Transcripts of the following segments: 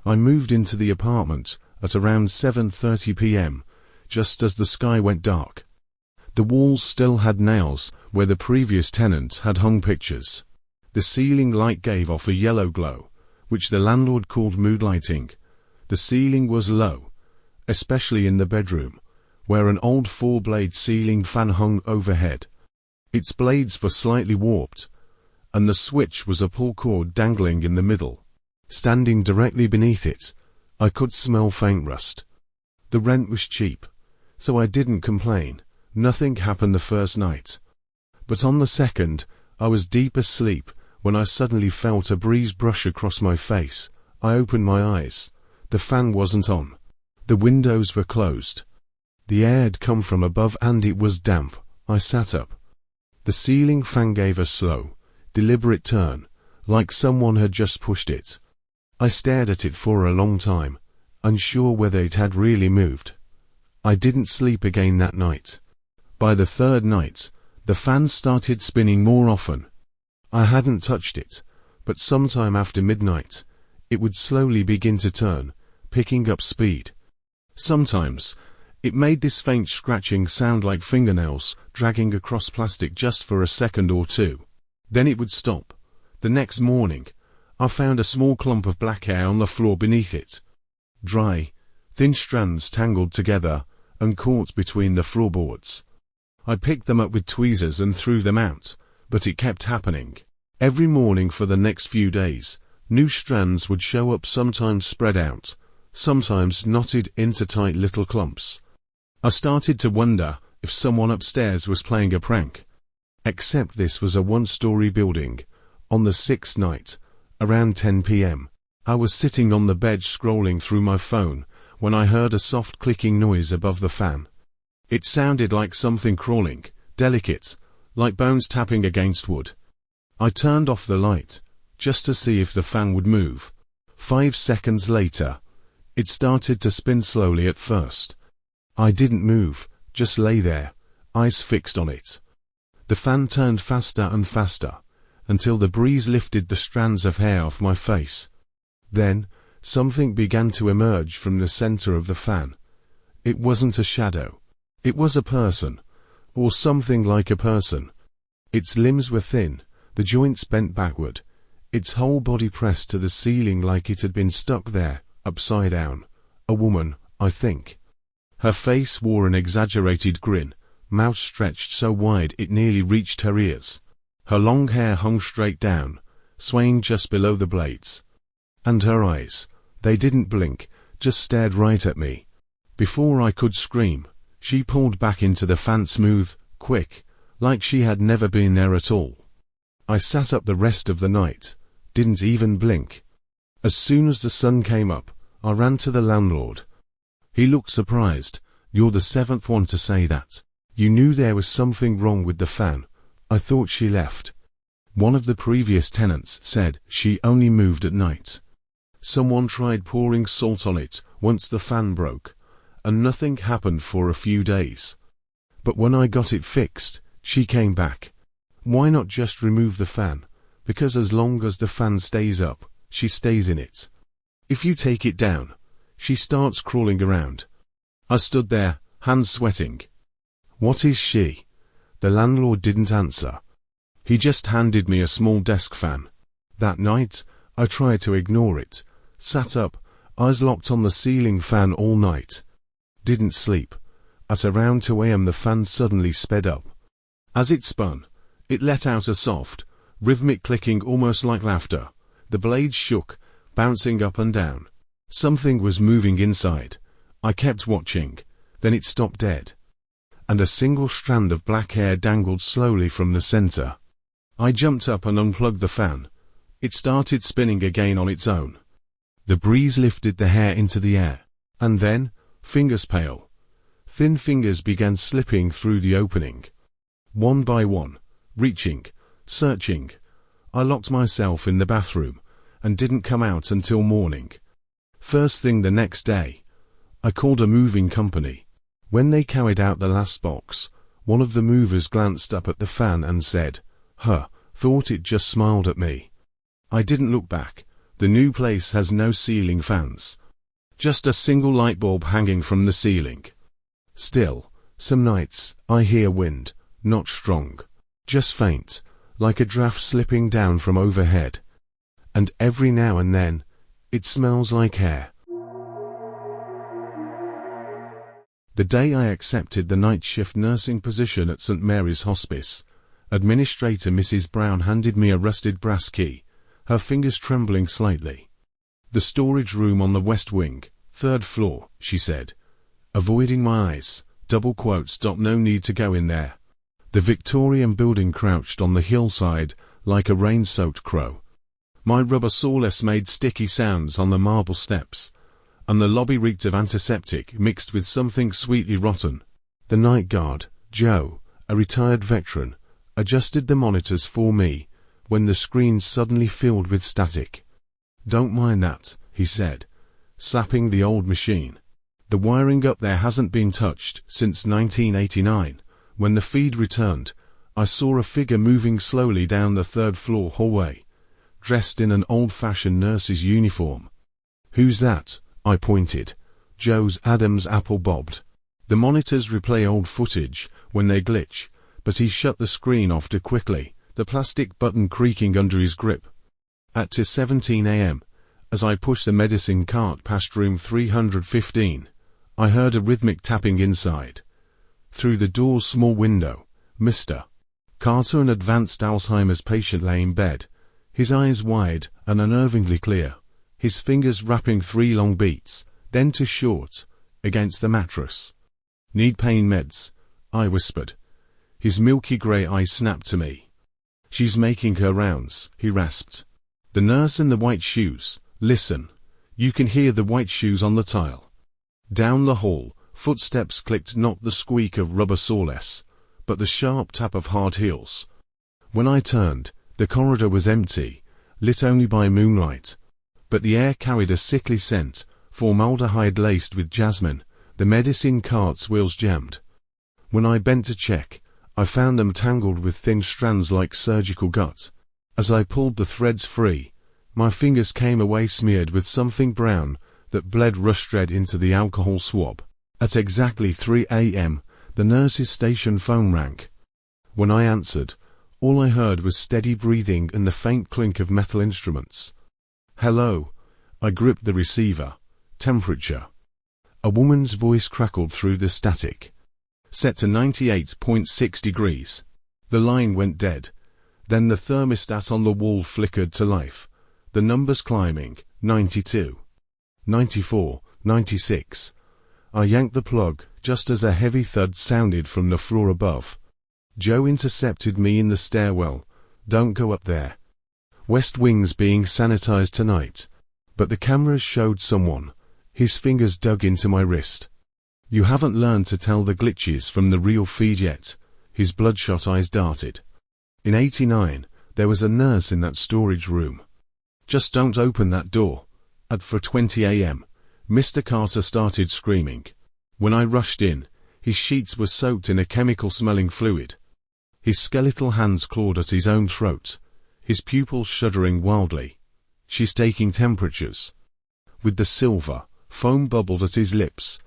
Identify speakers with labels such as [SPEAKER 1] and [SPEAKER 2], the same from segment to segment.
[SPEAKER 1] I moved into the apartment at around 7:30 p.m., just as the sky went dark. The walls still had nails where the previous tenant had hung pictures. The ceiling light gave off a yellow glow, which the landlord called mood lighting. The ceiling was low, especially in the bedroom, where an old 4-blade ceiling fan hung overhead. Its blades were slightly warped, and the switch was a pull cord dangling in the middle. Standing directly beneath it, I could smell faint rust. The rent was cheap, so I didn't complain. Nothing happened the first night. But on the second, I was deep asleep when I suddenly felt a breeze brush across my face. I opened my eyes. The fan wasn't on. The windows were closed. The air had come from above and it was damp. I sat up. The ceiling fan gave a slow, deliberate turn, like someone had just pushed it. I stared at it for a long time, unsure whether it had really moved. I didn't sleep again that night. By the third night, the fan started spinning more often. I hadn't touched it, but sometime after midnight, it would slowly begin to turn, picking up speed. Sometimes, it made this faint scratching sound like fingernails dragging across plastic just for a second or two. Then it would stop. The next morning, I found a small clump of black hair on the floor beneath it. Dry, thin strands tangled together and caught between the floorboards. I picked them up with tweezers and threw them out, but it kept happening. Every morning for the next few days, new strands would show up, sometimes spread out, sometimes knotted into tight little clumps. I started to wonder if someone upstairs was playing a prank. Except this was a one-story building. On the sixth night, around 10 p.m., I was sitting on the bed scrolling through my phone when I heard a soft clicking noise above the fan. It sounded like something crawling, delicate, like bones tapping against wood. I turned off the light, just to see if the fan would move. 5 seconds later, it started to spin slowly at first. I didn't move, just lay there, eyes fixed on it. The fan turned faster and faster, until the breeze lifted the strands of hair off my face. Then, something began to emerge from the center of the fan. It wasn't a shadow. It was a person, or something like a person. Its limbs were thin, the joints bent backward, its whole body pressed to the ceiling like it had been stuck there, upside down. A woman, I think. Her face wore an exaggerated grin, mouth stretched so wide it nearly reached her ears. Her long hair hung straight down, swaying just below the blades. And her eyes, they didn't blink, just stared right at me. Before I could scream, she pulled back into the fan smooth, quick, like she had never been there at all. I sat up the rest of the night, didn't even blink. As soon as the sun came up, I ran to the landlord. He looked surprised. "You're the 7th one to say that. You knew there was something wrong with the fan. I thought she left." One of the previous tenants said she only moved at night. Someone tried pouring salt on it once the fan broke, and nothing happened for a few days. But when I got it fixed, she came back. Why not just remove the fan? Because as long as the fan stays up, she stays in it. If you take it down, she starts crawling around. I stood there, hands sweating. "What is she?" The landlord didn't answer. He just handed me a small desk fan. That night, I tried to ignore it, sat up, eyes locked on the ceiling fan all night. Didn't sleep. At around 2 a.m. the fan suddenly sped up. As it spun, it let out a soft, rhythmic clicking almost like laughter. The blades shook, bouncing up and down. Something was moving inside. I kept watching. Then it stopped dead. And a single strand of black hair dangled slowly from the center. I jumped up and unplugged the fan. It started spinning again on its own. The breeze lifted the hair into the air. And then, fingers pale, thin fingers began slipping through the opening. One by one, reaching, searching. I locked myself in the bathroom, and didn't come out until morning. First thing the next day, I called a moving company. When they carried out the last box, one of the movers glanced up at the fan and said, thought it just smiled at me. I didn't look back, The new place has no ceiling fans. Just a single light bulb hanging from the ceiling. Still, some nights, I hear wind, not strong, just faint, like a draft slipping down from overhead. And every now and then, it smells like hair. The day I accepted the night shift nursing position at St. Mary's Hospice, Administrator Mrs. Brown handed me a rusted brass key, her fingers trembling slightly. "The storage room on the west wing, 3rd floor," she said. Avoiding my eyes, double quotes. "No need to go in there." The Victorian building crouched on the hillside like a rain-soaked crow. My rubber sawless made sticky sounds on the marble steps, and the lobby reeked of antiseptic mixed with something sweetly rotten. The night guard, Joe, a retired veteran, adjusted the monitors for me when the screen suddenly filled with static. "Don't mind that," he said, slapping the old machine. "The wiring up there hasn't been touched since 1989. When the feed returned, I saw a figure moving slowly down the 3rd floor hallway, dressed in an old-fashioned nurse's uniform." "Who's that?" I pointed. Joe's Adam's apple bobbed. "The monitors replay old footage when they glitch," but he shut the screen off too quickly, the plastic button creaking under his grip. At 2:17 a.m., as I pushed the medicine cart past room 315, I heard a rhythmic tapping inside. Through the door's small window, Mr. Carter, an advanced Alzheimer's patient, lay in bed, his eyes wide and unnervingly clear, his fingers rapping 3 long beats, then 2 short, against the mattress. "Need pain meds?" I whispered. His milky grey eyes snapped to me. "She's making her rounds," he rasped. "The nurse in the white shoes. Listen. You can hear the white shoes on the tile." Down the hall, footsteps clicked, not the squeak of rubber sawless, but the sharp tap of hard heels. When I turned, the corridor was empty, lit only by moonlight. But the air carried a sickly scent, formaldehyde laced with jasmine, the medicine cart's wheels jammed. When I bent to check, I found them tangled with thin strands like surgical gut. As I pulled the threads free, my fingers came away smeared with something brown that bled rust red into the alcohol swab. At exactly 3 a.m., the nurse's station phone rang. When I answered, all I heard was steady breathing and the faint clink of metal instruments. "Hello." I gripped the receiver. "Temperature." A woman's voice crackled through the static. "Set to 98.6 degrees. The line went dead. Then the thermostat on the wall flickered to life. The numbers climbing, 92, 94, 96. I yanked the plug just as a heavy thud sounded from the floor above. Joe intercepted me in the stairwell. "Don't go up there. West Wing's being sanitized tonight." But the cameras showed someone. His fingers dug into my wrist. "You haven't learned to tell the glitches from the real feed yet." His bloodshot eyes darted. "In '89, there was a nurse in that storage room. Just don't open that door." At 4:20 a.m., Mr. Carter started screaming. When I rushed in, his sheets were soaked in a chemical-smelling fluid. His skeletal hands clawed at his own throat, his pupils shuddering wildly. "She's taking temperatures." With the silver, foam bubbled at his lips.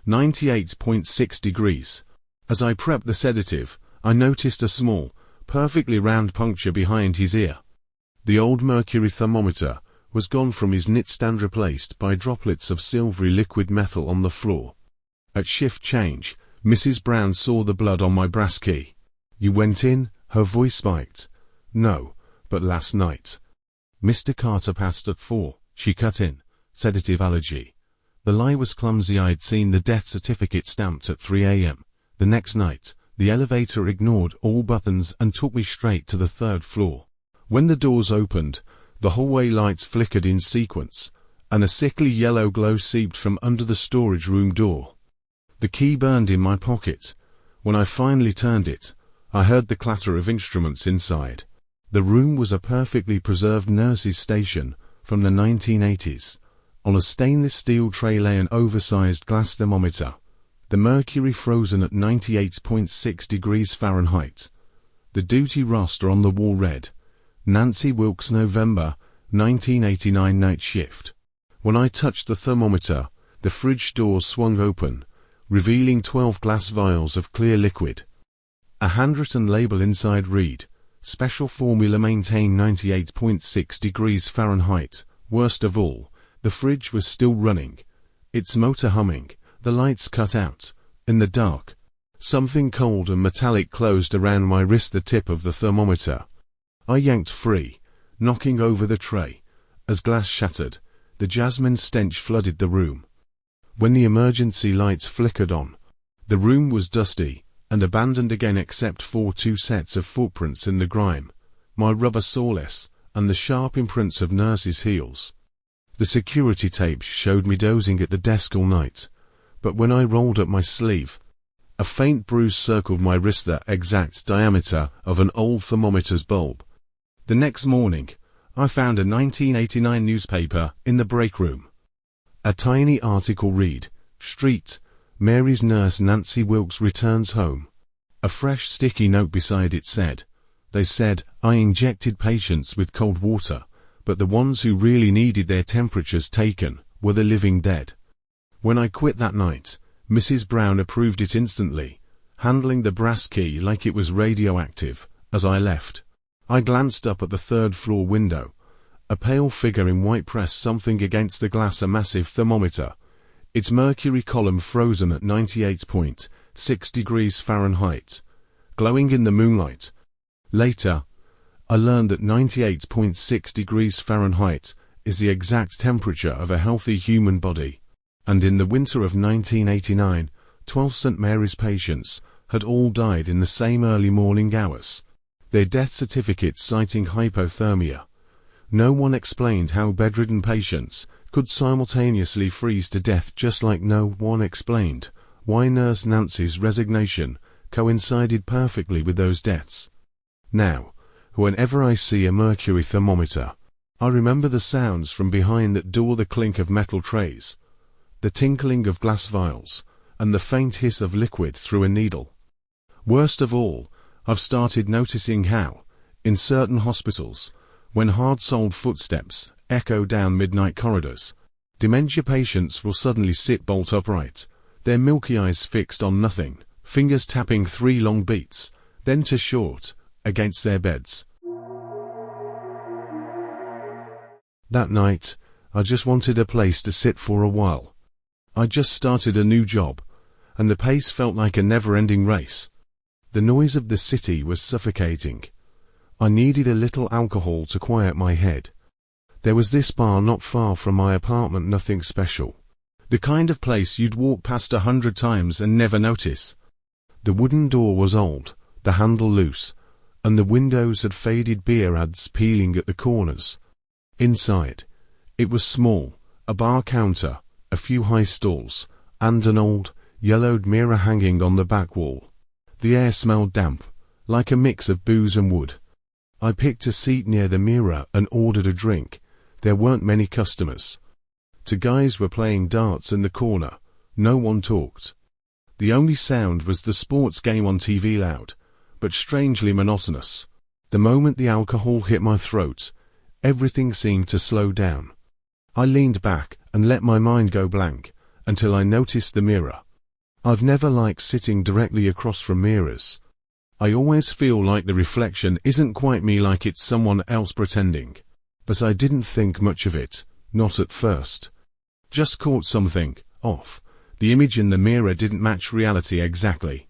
[SPEAKER 1] 98.6 degrees. As I prepped the sedative, I noticed a small, perfectly round puncture behind his ear. The old mercury thermometer was gone from his nightstand, replaced by droplets of silvery liquid metal on the floor. At shift change, Mrs. Brown saw the blood on my brass key. "You went in?" Her voice spiked. "No, but last night." "Mr. Carter passed at 4, she cut in. Sedative allergy." The lie was clumsy. I'd seen the death certificate stamped at 3 a.m. The next night, the elevator ignored all buttons and took me straight to the 3rd floor. When the doors opened, the hallway lights flickered in sequence, and a sickly yellow glow seeped from under the storage room door. The key burned in my pocket. When I finally turned it, I heard the clatter of instruments inside. The room was a perfectly preserved nurse's station from the 1980s. On a stainless steel tray lay an oversized glass thermometer, the mercury frozen at 98.6 degrees Fahrenheit. The duty roster on the wall read, "Nancy Wilkes, November 1989 night shift. When I touched the thermometer, the fridge door swung open, revealing 12 glass vials of clear liquid. A handwritten label inside read, "Special formula, maintain 98.6 degrees Fahrenheit." Worst of all, the fridge was still running, its motor humming, the lights cut out. In the dark, something cold and metallic closed around my wrist, the tip of the thermometer. I yanked free, knocking over the tray. As glass shattered, the jasmine stench flooded the room. When the emergency lights flickered on, the room was dusty and abandoned again except for 2 sets of footprints in the grime, my rubber sawless, and the sharp imprints of nurses' heels. The security tapes showed me dozing at the desk all night, but when I rolled up my sleeve, a faint bruise circled my wrist, the exact diameter of an old thermometer's bulb. The next morning, I found a 1989 newspaper in the break room. A tiny article read, "Street, Mary's nurse Nancy Wilkes returns home." A fresh sticky note beside it said, "They said I injected patients with cold water, but the ones who really needed their temperatures taken were the living dead." When I quit that night, Mrs. Brown approved it instantly, handling the brass key like it was radioactive. As I left, I glanced up at the third-floor window. A pale figure in white pressed something against the glass, a massive thermometer, its mercury column frozen at 98.6 degrees Fahrenheit, glowing in the moonlight. Later, I learned that 98.6 degrees Fahrenheit is the exact temperature of a healthy human body, and in the winter of 1989, 12 St. Mary's patients had all died in the same early morning hours, their death certificates citing hypothermia. No one explained how bedridden patients could simultaneously freeze to death, just like no one explained why Nurse Nancy's resignation coincided perfectly with those deaths. Now, whenever I see a mercury thermometer, I remember the sounds from behind that door, the clink of metal trays, the tinkling of glass vials, and the faint hiss of liquid through a needle. Worst of all, I've started noticing how, in certain hospitals, when hard-soled footsteps echo down midnight corridors, dementia patients will suddenly sit bolt upright, their milky eyes fixed on nothing, fingers tapping 3 long beats, then to short, against their beds. That night, I just wanted a place to sit for a while. I just started a new job, and the pace felt like a never-ending race. The noise of the city was suffocating. I needed a little alcohol to quiet my head. There was this bar not far from my apartment, nothing special. The kind of place you'd walk past 100 times and never notice. The wooden door was old, the handle loose, and the windows had faded beer ads peeling at the corners. Inside, it was small, a bar counter, a few high stools, and an old, yellowed mirror hanging on the back wall. The air smelled damp, like a mix of booze and wood. I picked a seat near the mirror and ordered a drink. There weren't many customers. 2 guys were playing darts in the corner. No one talked. The only sound was the sports game on TV, loud, but strangely monotonous. The moment the alcohol hit my throat, everything seemed to slow down. I leaned back and let my mind go blank, until I noticed the mirror. I've never liked sitting directly across from mirrors. I always feel like the reflection isn't quite me, like it's someone else pretending. But I didn't think much of it, not at first. Just caught something off. The image in the mirror didn't match reality exactly.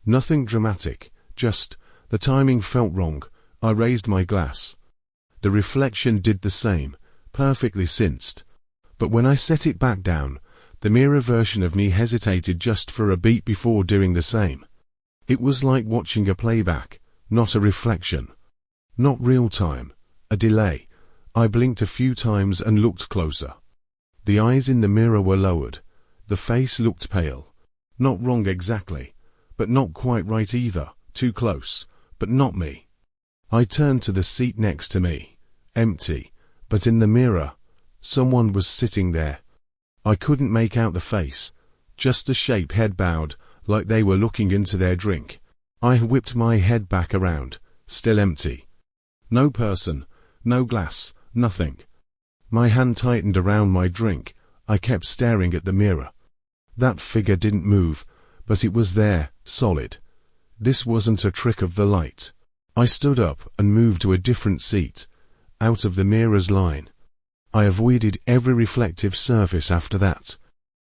[SPEAKER 1] Nothing dramatic, just the timing felt wrong. I raised my glass. The reflection did the same, perfectly synced. But when I set it back down, the mirror version of me hesitated just for a beat before doing the same. It was like watching a playback, not a reflection. Not real time, a delay. I blinked a few times and looked closer. The eyes in the mirror were lowered. The face looked pale. Not wrong exactly, but not quite right either. Too close, but not me. I turned to the seat next to me. Empty, but in the mirror, someone was sitting there. I couldn't make out the face, just the shape, head bowed, like they were looking into their drink. I whipped my head back around, still empty. No person, no glass, Nothing. My hand tightened around my drink. I kept staring at the mirror. That figure didn't move, but it was there, solid. This wasn't a trick of the light. I stood up and moved to a different seat, out of the mirror's line. I avoided every reflective surface after that.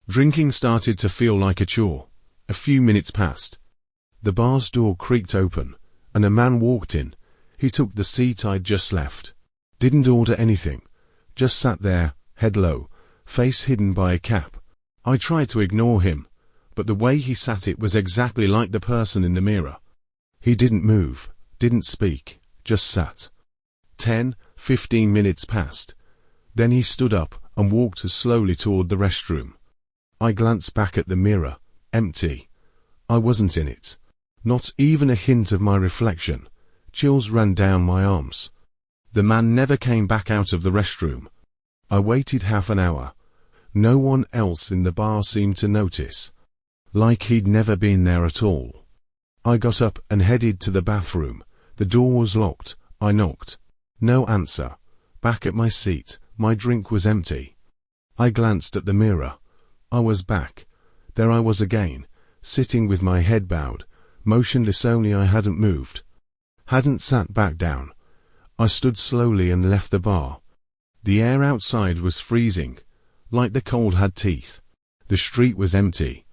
[SPEAKER 1] Drinking started to feel like a chore. A few minutes passed. The bar's door creaked open, and a man walked in. He took the seat I'd just left. Didn't order anything. Just sat there, head low, face hidden by a cap. I tried to ignore him, but the way he sat it was exactly like the person in the mirror. He didn't move, didn't speak, just sat. 10-15 minutes passed. Then he stood up and walked as slowly toward the restroom. I glanced back at the mirror. Empty. I wasn't in it. Not even a hint of my reflection. Chills ran down my arms. The man never came back out of the restroom. I waited half an hour. No one else in the bar seemed to notice. Like he'd never been there at all. I got up and headed to the bathroom. The door was locked. I knocked. No answer. Back at my seat. My drink was empty. I glanced at the mirror. I was back. There I was again, sitting with my head bowed, motionless, only I hadn't moved. Hadn't sat back down. I stood slowly and left the bar. The air outside was freezing, like the cold had teeth. The street was empty.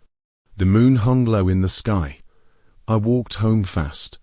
[SPEAKER 1] The moon hung low in the sky. I walked home fast.